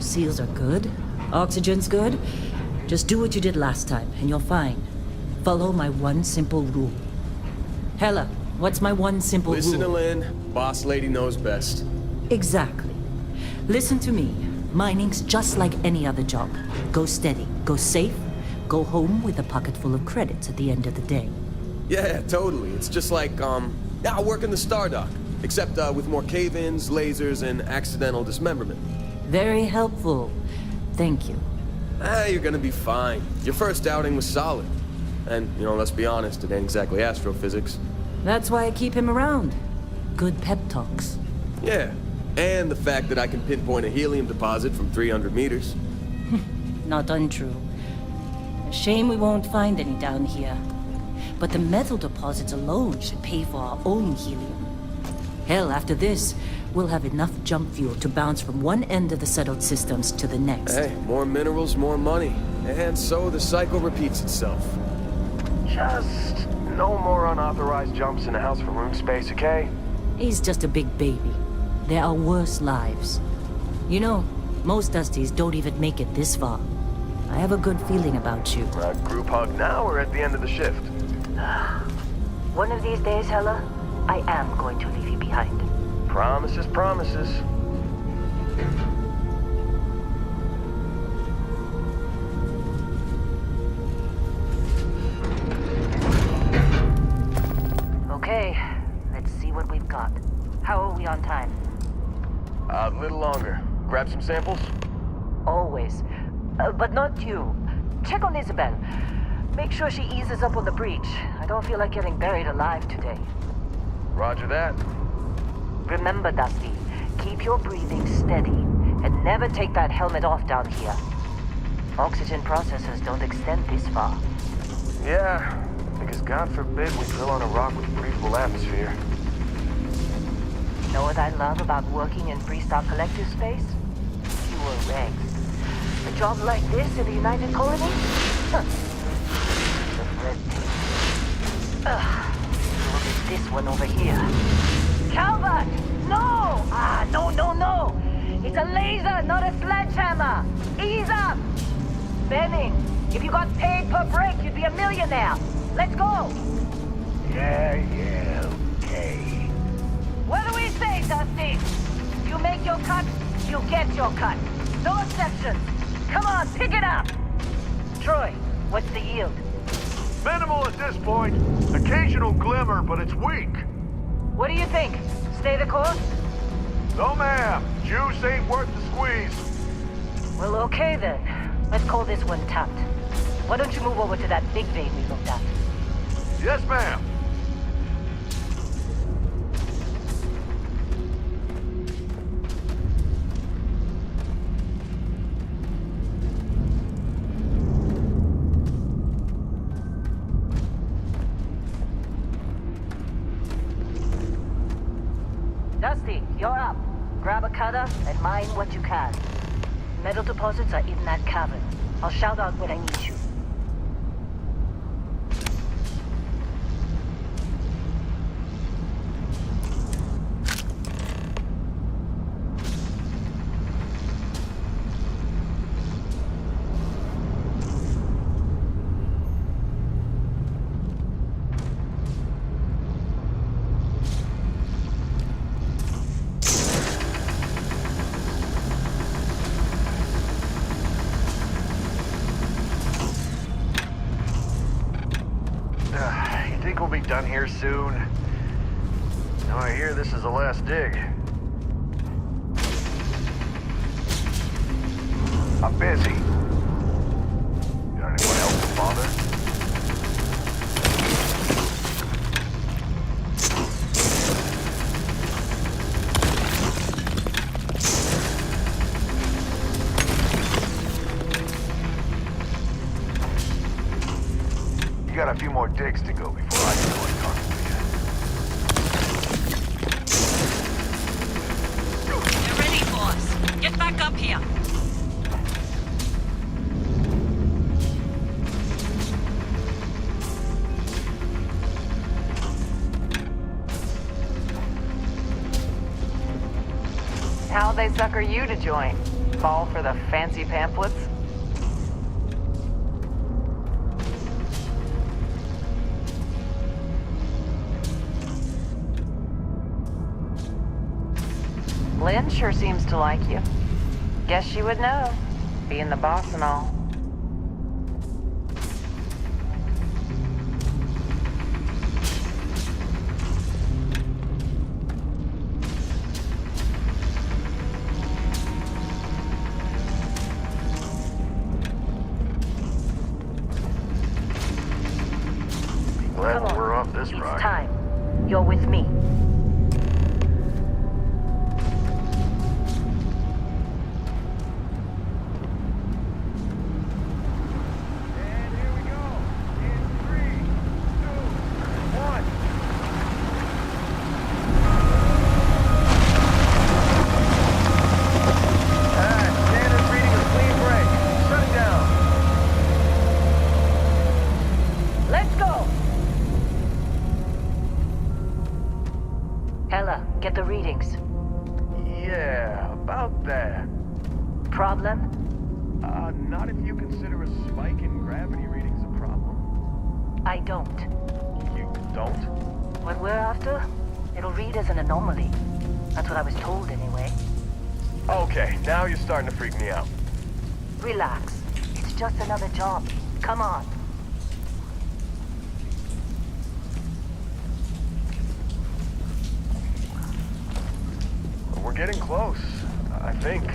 Seals are good. Oxygen's good. Just do what you did last time, and you're fine. Follow my one simple rule. Hella, what's my one simple rule? Listen to Lynn. Boss lady knows best. Exactly. Listen to me. Mining's just like any other job. Go steady, go safe, go home with a pocket full of credits at the end of the day. Yeah, totally. It's just like, I work in the Stardock. Except, with more cave-ins, lasers, and accidental dismemberment. Very helpful. Thank you. You're gonna be fine. Your first outing was solid. And, let's be honest, it ain't exactly astrophysics. That's why I keep him around. Good pep talks. Yeah, and the fact that I can pinpoint a helium deposit from 300 meters. Not untrue. A shame we won't find any down here. But the metal deposits alone should pay for our own helium. Hell, after this, we'll have enough jump fuel to bounce from one end of the settled systems to the next. Hey, more minerals, more money. And so the cycle repeats itself. Just no more unauthorized jumps in the house for room space, okay? He's just a big baby. There are worse lives. You know, most Dusties don't even make it this far. I have a good feeling about you. Group hug now or at the end of the shift? One of these days, Hella, I am going to leave you behind. Promises, promises. Okay, let's see what we've got. How are we on time? A little longer. Grab some samples? Always. But not you. Check on Isabel. Make sure she eases up on the breach. I don't feel like getting buried alive today. Roger that. Remember, Dusty, keep your breathing steady and never take that helmet off down here. Oxygen processors don't extend this far. Yeah, because God forbid we drill on a rock with a breathable atmosphere. Know what I love about working in Freestar Collective space? Fewer regs. A job like this in the United Colony? Huh. Just red tape. Look at this one over here. Calvert! No! No! It's a laser, not a sledgehammer! Ease up! Benning, if you got paid per break, you'd be a millionaire. Let's go! Yeah, okay. What do we say, Dusty? You make your cut, you get your cut. No exceptions. Come on, pick it up! Troy, what's the yield? Minimal at this point. Occasional glimmer, but it's weak. What do you think? Stay the course? No, ma'am. Juice ain't worth the squeeze. Well, okay then. Let's call this one tapped. Why don't you move over to that big vein we looked at? Yes, ma'am. Dusty, you're up. Grab a cutter and mine what you can. Metal deposits are in that cavern. I'll shout out when I need you. You think we'll be done here soon? Now I hear this is the last dig. I'm busy. Got anyone else to bother? You got a few more digs to go before I can go and talk to you. You're ready, boss. Get back up here. How'd they sucker you to join? Fall for the fancy pamphlets? Lynn sure seems to like you. Guess she would know, being the boss and all. Glad Come on. we're off this It's ride. time. You're with me. And here we go. In 3, 2, 1. Standard reading of clean break. Shut it down. Let's go! Ella, get the readings. Yeah, about that. Problem? Not if you consider a spike in gravity readings a problem. I don't. You don't? What we're after, it'll read as an anomaly. That's what I was told anyway. Okay, now you're starting to freak me out. Relax. It's just another job. Come on. We're getting close, I think.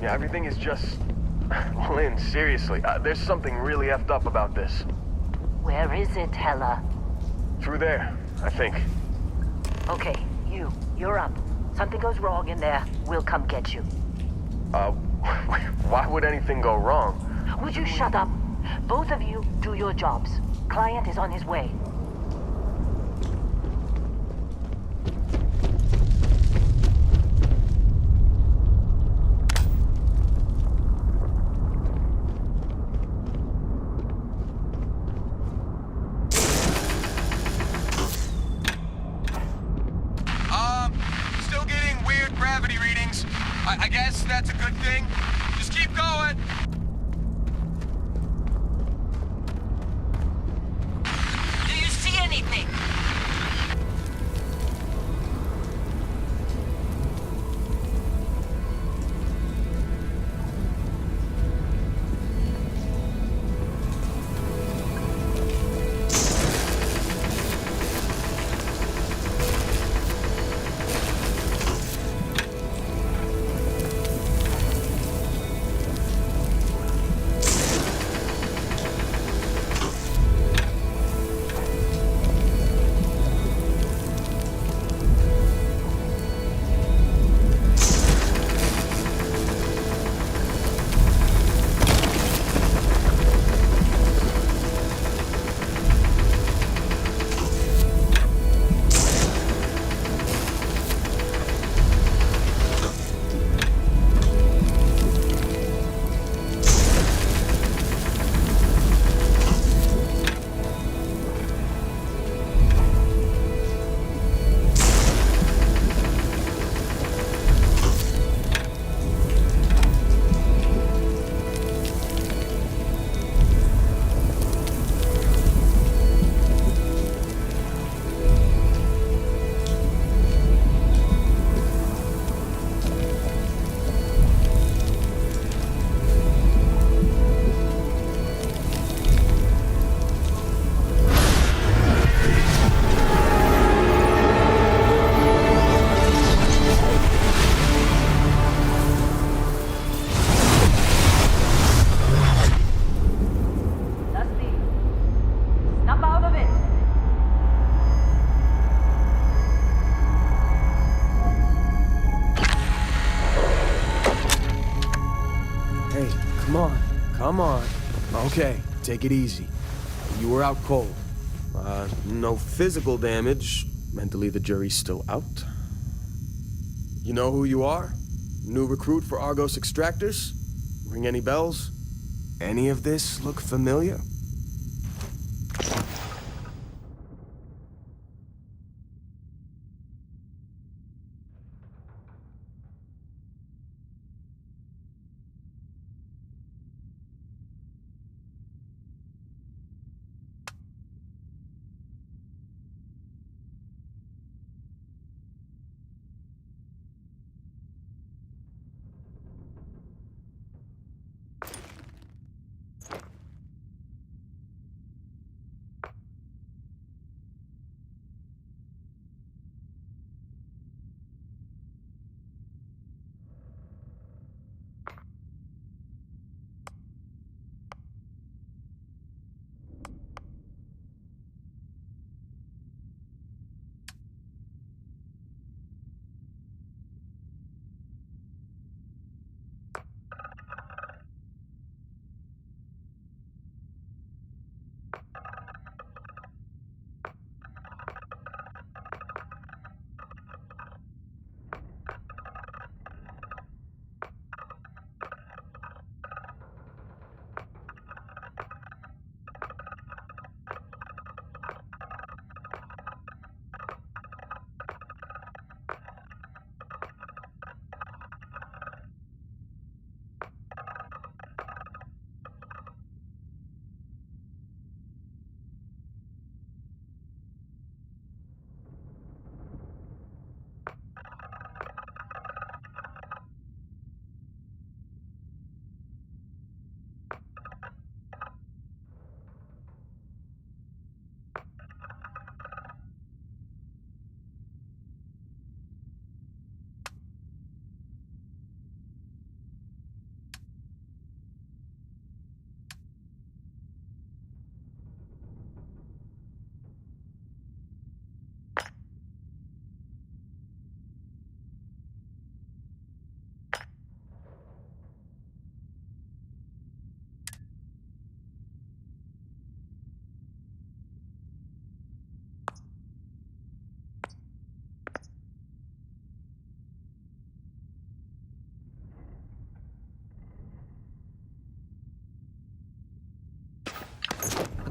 Yeah, everything is just... Lynn, seriously, there's something really effed up about this. Where is it, Hella? Through there, I think. Okay, you're up. Something goes wrong in there, we'll come get you. Why would anything go wrong? Would you shut up? Both of you do your jobs. Client is on his way. Still getting weird gravity readings. I guess that's a good thing. Just keep going. Do you see anything? Come on. Okay, take it easy. You were out cold. No physical damage. Mentally, the jury's still out. You know who you are? New recruit for Argos Extractors? Ring any bells? Any of this look familiar?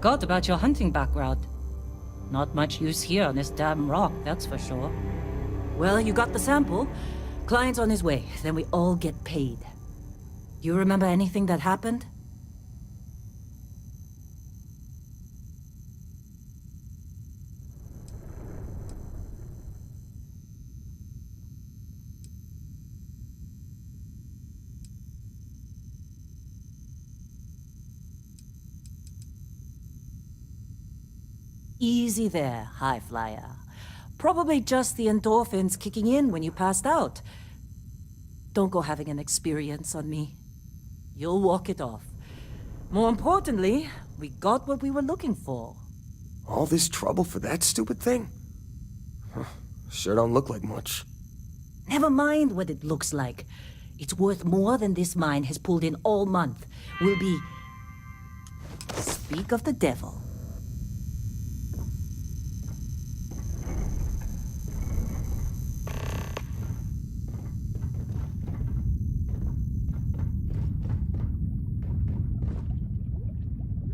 Forgot about your hunting background. Not much use here on this damn rock, that's for sure. Well, you got the sample. Client's on his way, then we all get paid. You remember anything that happened? Easy there, high flyer. Probably just the endorphins kicking in when you passed out. Don't go having an experience on me. You'll walk it off. More importantly, we got what we were looking for. All this trouble for that stupid thing? Huh, sure don't look like much. Never mind what it looks like. It's worth more than this mine has pulled in all month. We'll be... Speak of the devil.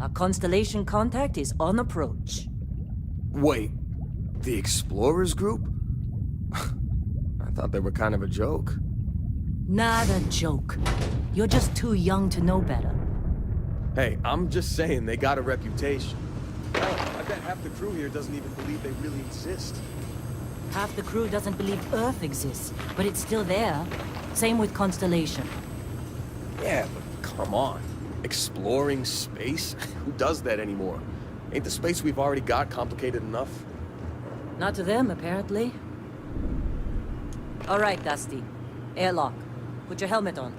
Our constellation contact is on approach. Wait, the Explorers group? I thought they were kind of a joke. Not a joke. You're just too young to know better. Hey, I'm just saying they got a reputation. Hell, I bet half the crew here doesn't even believe they really exist. Half the crew doesn't believe Earth exists, but it's still there. Same with Constellation. Yeah, but come on. Exploring space? Who does that anymore? Ain't the space we've already got complicated enough? Not to them, apparently. All right, Dusty. Airlock. Put your helmet on.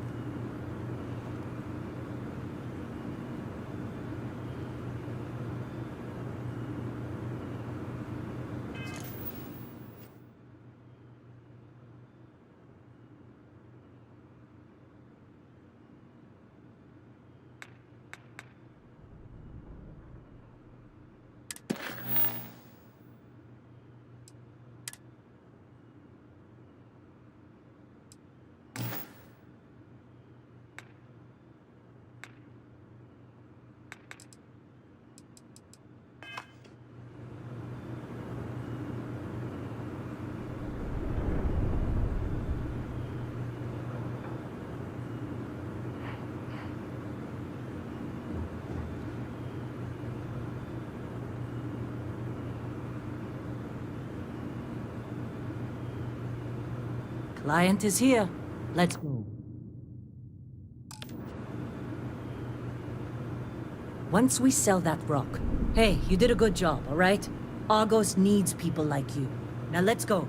Client is here. Let's go. Once we sell that rock... Hey, you did a good job, all right? Argos needs people like you. Now let's go.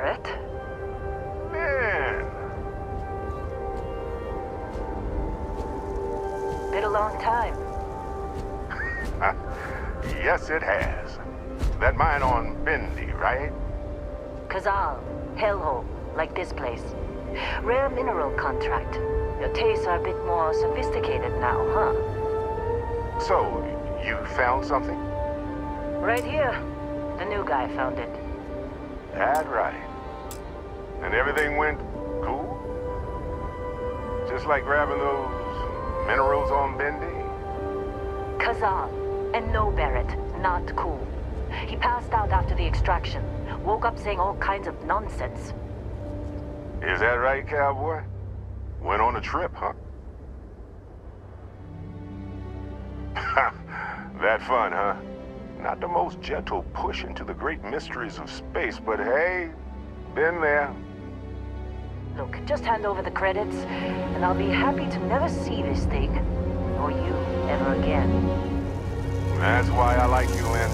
Barrett. Man, Been a long time. yes it has. That mine on Bendy, right? Kazal, hellhole, like this place. Rare mineral contract. Your tastes are a bit more sophisticated now, huh? So, you found something? Right here. The new guy found it. That right. And everything went cool? Just like grabbing those minerals on Bendy? Kazal. And no, Barrett, not cool. He passed out after the extraction. Woke up saying all kinds of nonsense. Is that right, cowboy? Went on a trip, huh? That fun, huh? Not the most gentle push into the great mysteries of space, but hey, been there. Look, just hand over the credits, and I'll be happy to never see this thing, or you, ever again. That's why I like you, Lynn.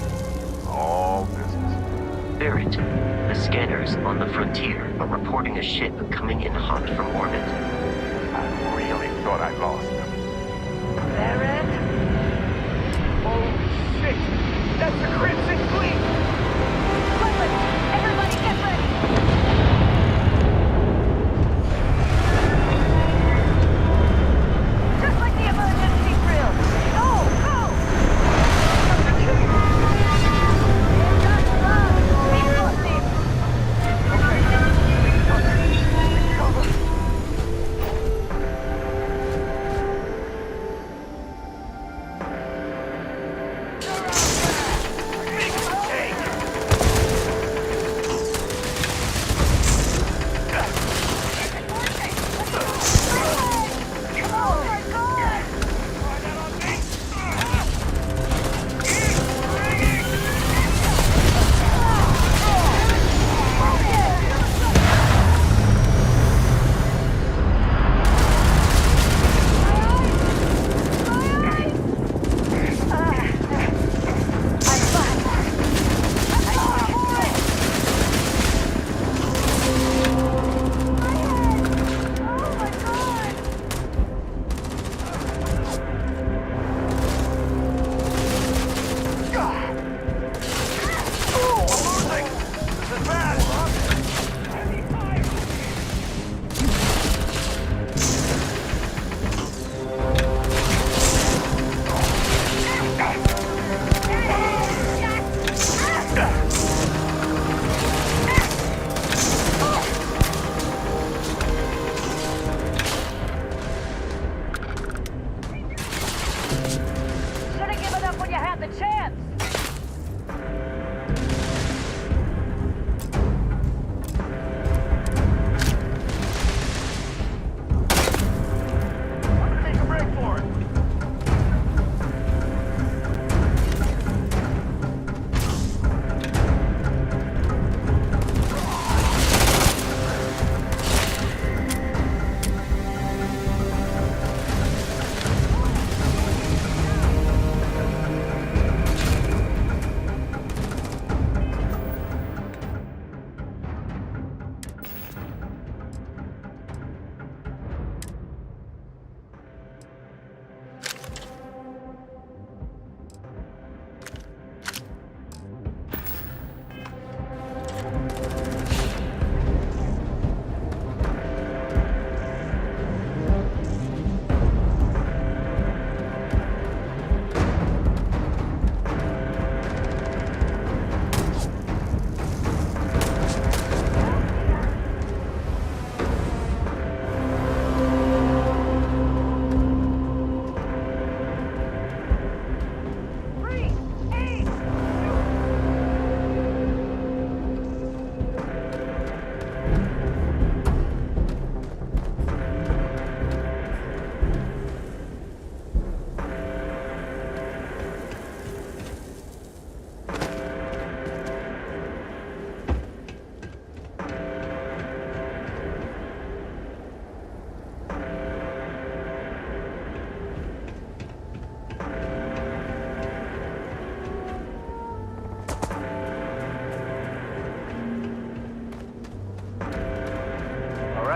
All business. Barrett, the scanners on the frontier are reporting a ship coming in hot from orbit. I really thought I lost them. Barrett? Oh, shit! That's the Crimson Fleet! Quickly! Everybody get ready! Just like the emergency drill! Go! Go!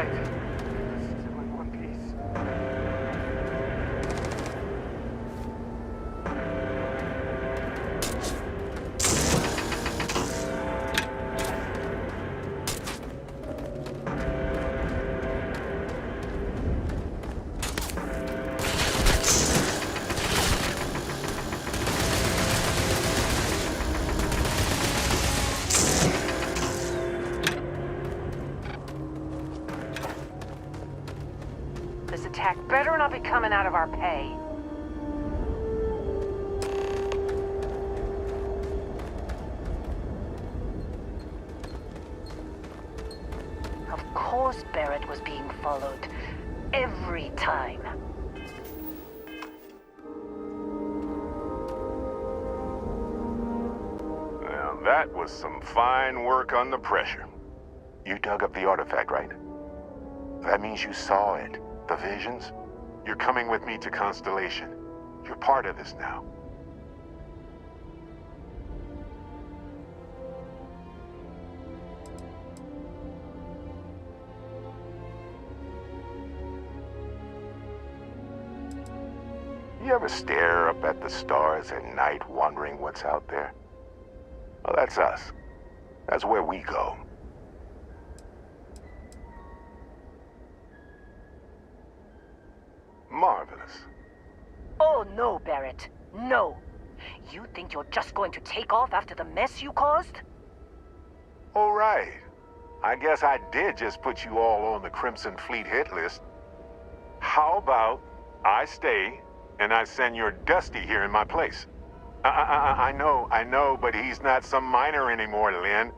right. Still in one piece. This attack better not be coming out of our pay. Of course Barrett was being followed. Every time. Well, that was some fine work under pressure. You dug up the artifact, right? That means you saw it. The visions? You're coming with me to Constellation. You're part of this now. You ever stare up at the stars at night wondering what's out there? Well, that's us. That's where we go. Marvelous. Oh no, Barrett. No. You think you're just going to take off after the mess you caused? All right. I guess I did just put you all on the Crimson Fleet hit list. How about I stay and I send your Dusty here in my place? I know, but he's not some miner anymore, Lynn.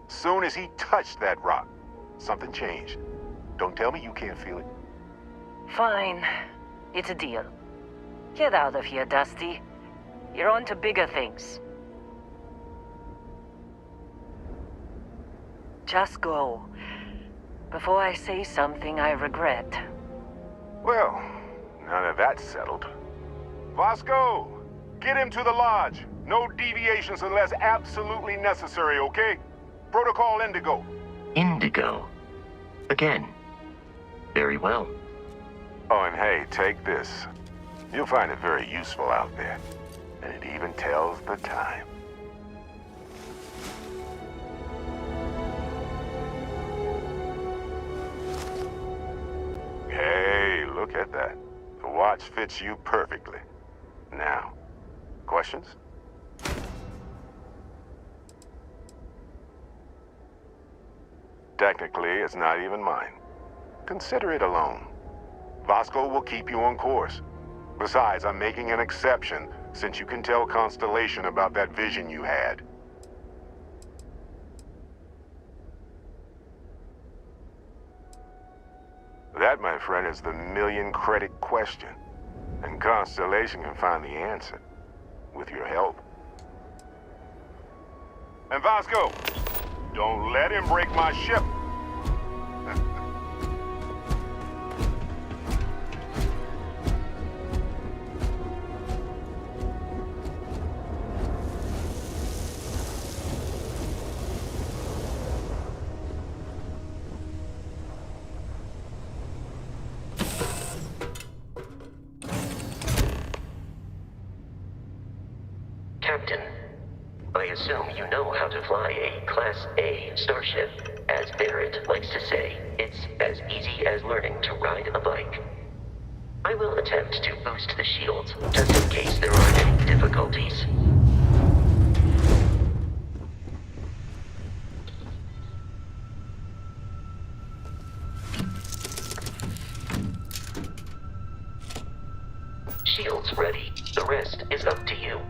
Soon as he touched that rock, something changed. Don't tell me you can't feel it. Fine. It's a deal. Get out of here, Dusty. You're on to bigger things. Just go. Before I say something I regret. Well, now that that's settled. Vasco, get him to the lodge. No deviations unless absolutely necessary, okay? Protocol Indigo. Indigo. Again. Very well. Oh, and hey, take this. You'll find it very useful out there. And it even tells the time. Hey, look at that. The watch fits you perfectly. Now, questions? Technically, it's not even mine. Consider it a loan. Vasco will keep you on course. Besides, I'm making an exception since you can tell Constellation about that vision you had. That, my friend, is the million-credit question. And Constellation can find the answer. With your help. And Vasco, don't let him break my ship. Captain, I assume you know how to fly a Class A starship. As Barrett likes to say, it's as easy as learning to ride a bike. I will attempt to boost the shields, just in case there are any difficulties. Shields ready. The rest is up to you.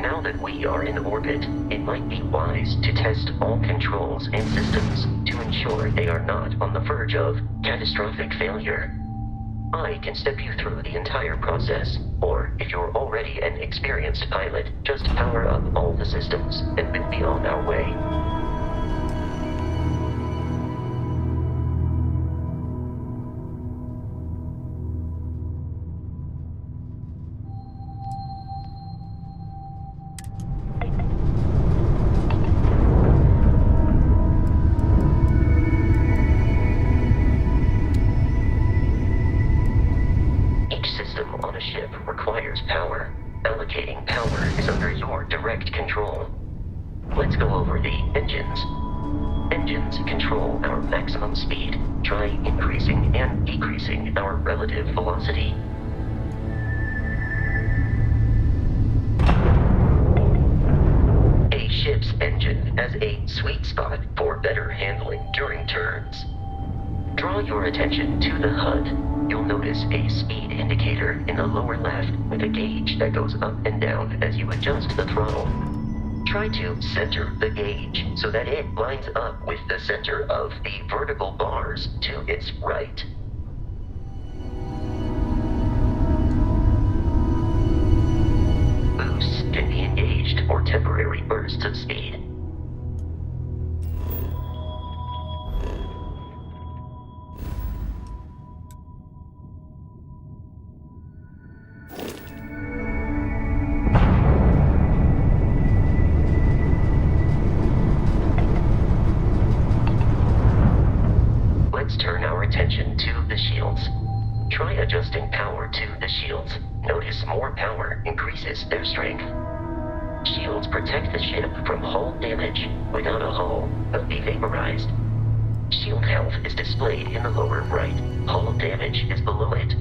Now that we are in orbit, it might be wise to test all controls and systems to ensure they are not not on the verge of catastrophic failure. I can step you through the entire process, or if you're already an experienced pilot, just power up all the systems, and we'll be on our way. Requires power. Allocating power is under your direct control. Let's go over the engines. Engines control our maximum speed. Try increasing and decreasing our relative velocity. A ship's engine has a sweet spot for better handling during turns. Draw your attention to the HUD. You'll notice a speed indicator in the lower left with a gauge that goes up and down as you adjust the throttle. Try to center the gauge so that it lines up with the center of the vertical bars to its right. Boosts can be engaged for temporary bursts of speed. Turn our attention to the shields. Try adjusting power to the shields. Notice more power increases their strength. Shields protect the ship from hull damage. Without a hull, it'll be vaporized. Shield health is displayed in the lower right. Hull damage is below it.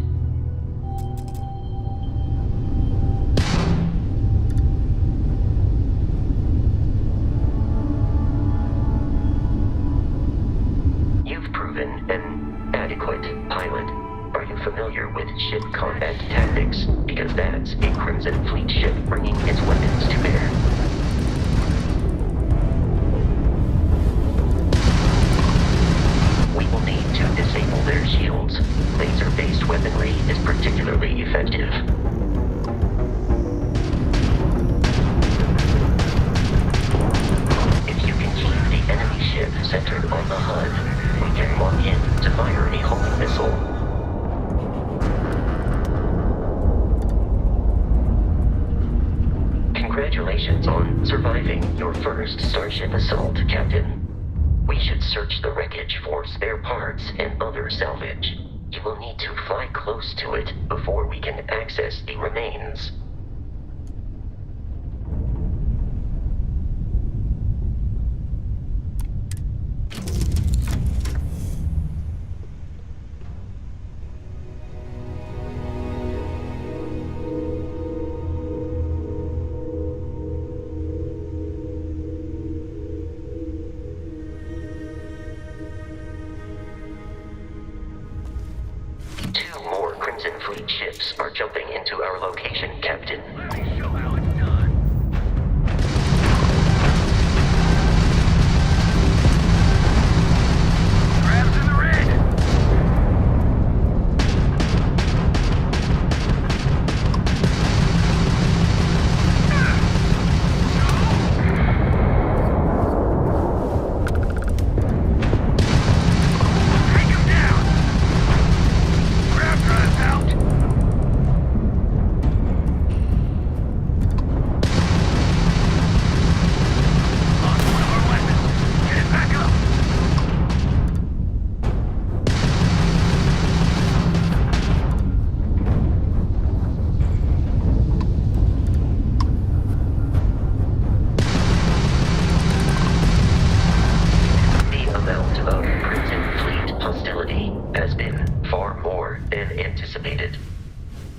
An adequate pilot. Are you familiar with ship combat tactics? Because that's a Crimson Fleet ship bringing its weapons to bear. We will need to disable their shields. Laser-based weaponry is particularly effective. If you can keep the enemy ship centered on the HUD, we can lock in to fire a homing missile. Congratulations on surviving your first Starship assault, Captain. We should search the wreckage for spare parts and other salvage. You will need to fly close to it before we can access the remains. Two more Crimson Fleet ships are jumping into our location, Captain.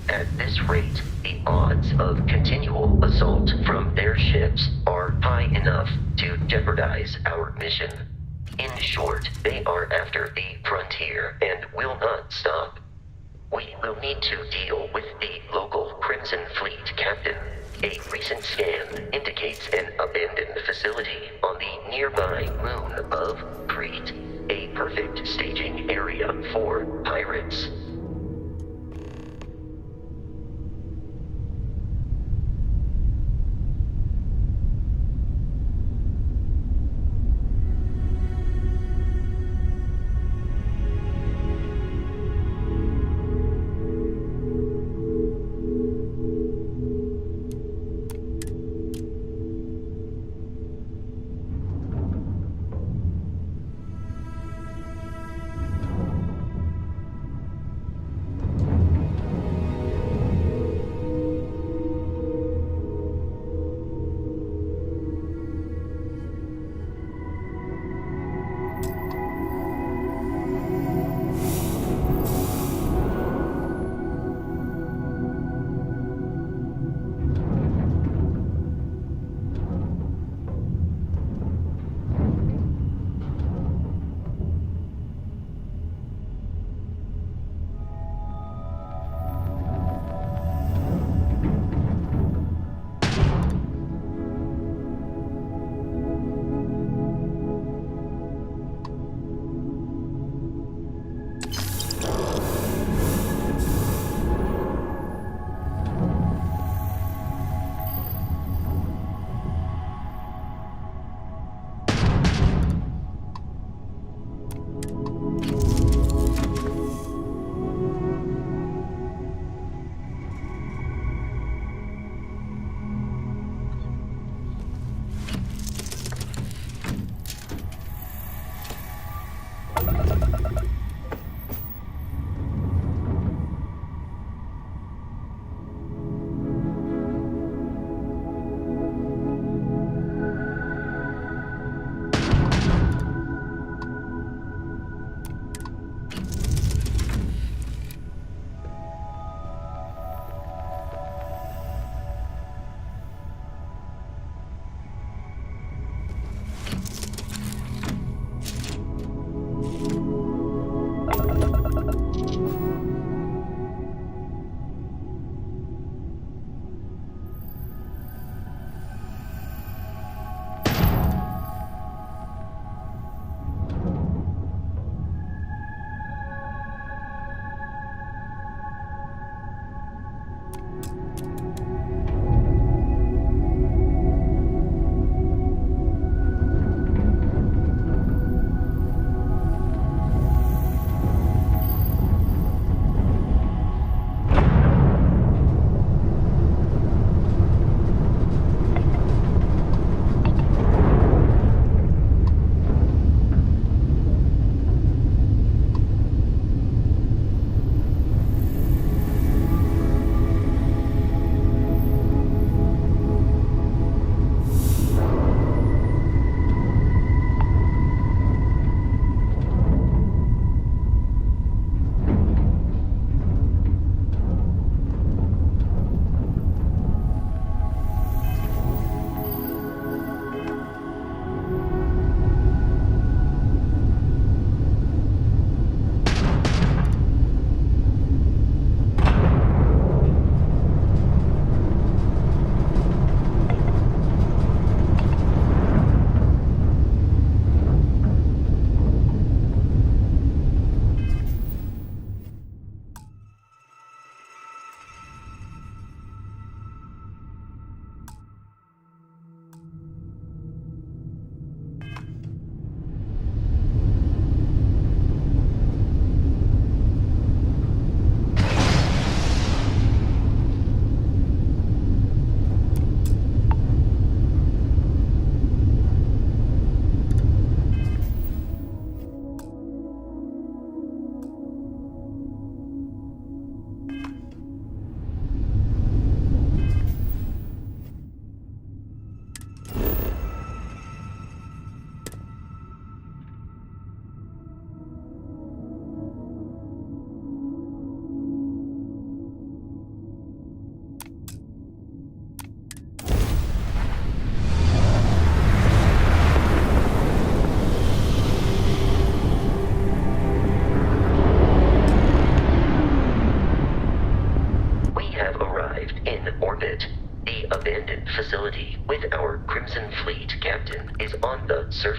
At this rate, the odds of continual assault from their ships are high enough to jeopardize our mission. In short, they are after the frontier and will not stop. We will need to deal with the local Crimson Fleet captain. A recent scan indicates an abandoned facility on the nearby moon of Crete, a perfect staging area for pirates.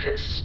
surface.